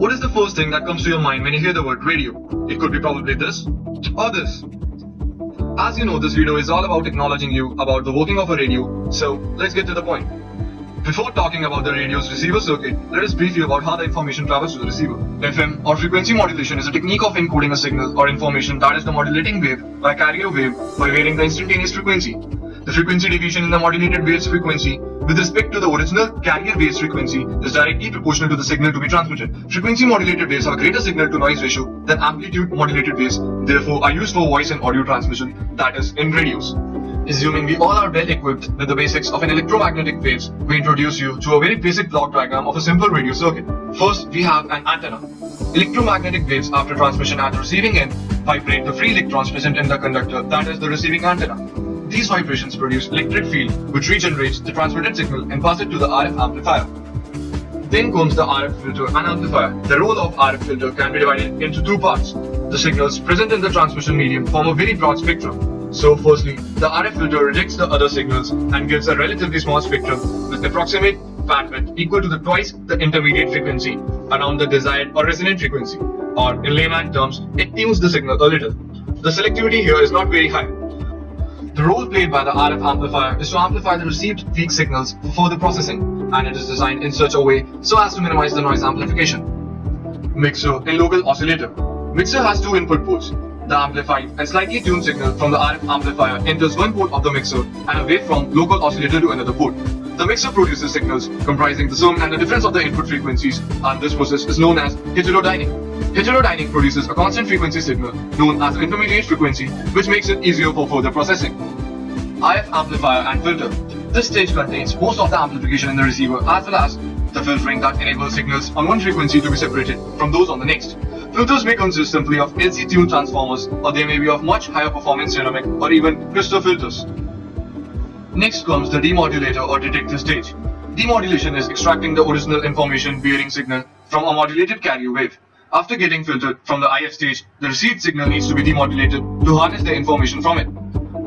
What is the first thing that comes to your mind when you hear the word radio? It could be probably this or this. As you know, this video is all about acknowledging you about the working of a radio, so let's get to the point. Before talking about the radio's receiver circuit, let us brief you about how the information travels to the receiver. FM or frequency modulation is a technique of encoding a signal or information that is the modulating wave by carrier wave by varying the instantaneous frequency. The frequency deviation in the modulated wave's frequency with respect to the original carrier wave's frequency is directly proportional to the signal to be transmitted. Frequency modulated waves have a greater signal to noise ratio than amplitude modulated waves, therefore are used for voice and audio transmission, that is, in radios. Assuming we all are well equipped with the basics of an electromagnetic waves, we introduce you to a very basic block diagram of a simple radio circuit. First, we have an antenna. Electromagnetic waves after transmission at the receiving end vibrate the free electrons present in the conductor, that is the receiving antenna. These vibrations produce electric field which regenerates the transmitted signal and passes it to the RF amplifier. Then comes the RF filter and amplifier. The role of RF filter can be divided into two parts. The signals present in the transmission medium form a very broad spectrum. So firstly, the RF filter rejects the other signals and gives a relatively small spectrum with approximate bandwidth equal to twice the intermediate frequency around the desired or resonant frequency, or in layman terms, it tunes the signal a little. The selectivity here is not very high. The role played by the RF amplifier is to amplify the received weak signals for further processing, and it is designed in such a way so as to minimize the noise amplification. Mixer and local oscillator. Mixer has two input ports. The amplified and slightly tuned signal from the RF amplifier enters one port of the mixer and a wave from local oscillator to another port. The mixer produces signals comprising the sum and the difference of the input frequencies, and this process is known as heterodyning. Heterodyning produces a constant frequency signal known as an intermediate frequency, which makes it easier for further processing. RF amplifier and filter. This stage contains most of the amplification in the receiver as well as the filtering that enables signals on one frequency to be separated from those on the next. Filters may consist simply of LC-tuned transformers, or they may be of much higher performance ceramic or even crystal filters. Next comes the demodulator or detector stage. Demodulation is extracting the original information bearing signal from a modulated carrier wave. After getting filtered from the IF stage, the received signal needs to be demodulated to harness the information from it.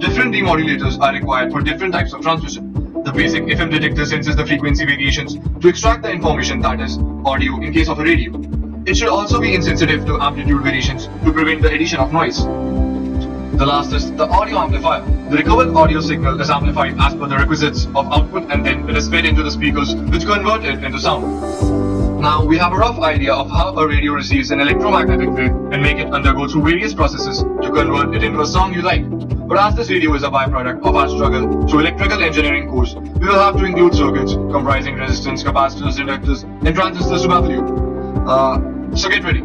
Different demodulators are required for different types of transmission. The basic FM detector senses the frequency variations to extract the information, that is, audio in case of a radio. It should also be insensitive to amplitude variations to prevent the addition of noise. The last is the audio amplifier. The recovered audio signal is amplified as per the requisites of output, and then it is fed into the speakers which convert it into sound. Now we have a rough idea of how a radio receives an electromagnetic wave and make it undergo through various processes to convert it into a song you like. But as this video is a byproduct of our struggle through electrical engineering course, we will have to include circuits comprising resistance, capacitors, inductors, and transistors to baffle you. So get ready.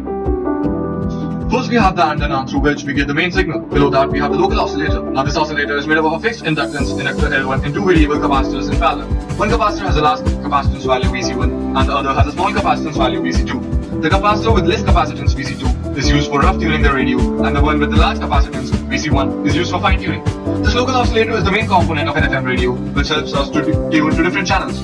First we have the antenna through which we get the main signal. Below that we have the local oscillator. Now this oscillator is made up of a fixed inductance, inductor L1, and two variable capacitors in parallel. One capacitor has a large capacitance value Vc1 and the other has a small capacitance value Vc2. The capacitor with less capacitance Vc2 is used for rough tuning the radio, and the one with the large capacitance Vc1 is used for fine tuning. This local oscillator is the main component of an FM radio, which helps us to tune to different channels.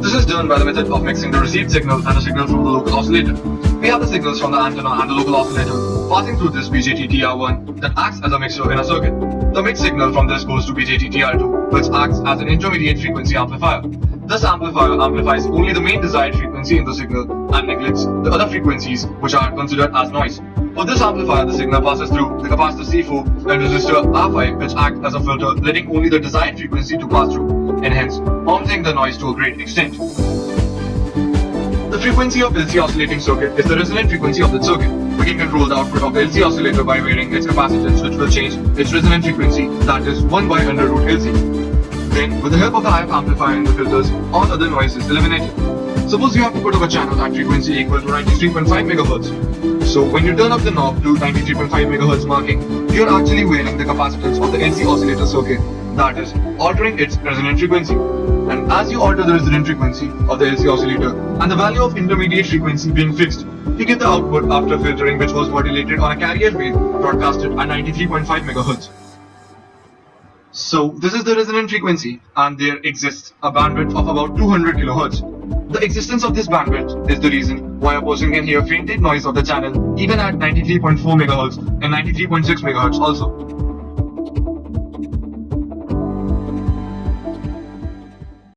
This is done by the method of mixing the received signal and the signal from the local oscillator. We have the signals from the antenna and the local oscillator passing through this BJT-TR1 that acts as a mixer in a circuit. The mixed signal from this goes to BJT-TR2, which acts as an intermediate frequency amplifier. This amplifier amplifies only the main desired frequency in the signal and neglects the other frequencies which are considered as noise. For this amplifier, the signal passes through the capacitor C4 and resistor R5, which act as a filter, letting only the desired frequency to pass through, and hence bouncing the noise to a great extent. The frequency of LC oscillating circuit is the resonant frequency of the circuit. We can control the output of the LC oscillator by varying its capacitance, which will change its resonant frequency, that is 1 by under root LC. Then, with the help of the IF amplifier and the filters, all other noise is eliminated. Suppose you have to put up a channel at frequency equal to 93.5 MHz. So when you turn up the knob to 93.5 MHz marking, you are actually varying the capacitance of the LC oscillator circuit, that is, altering its resonant frequency. And as you alter the resonant frequency of the LC oscillator and the value of intermediate frequency being fixed, you get the output after filtering, which was modulated on a carrier wave broadcasted at 93.5 MHz. So this is the resonant frequency, and there exists a bandwidth of about 200 kHz. The existence of this bandwidth is the reason why a person can hear fainted noise of the channel even at 93.4 MHz and 93.6 MHz also.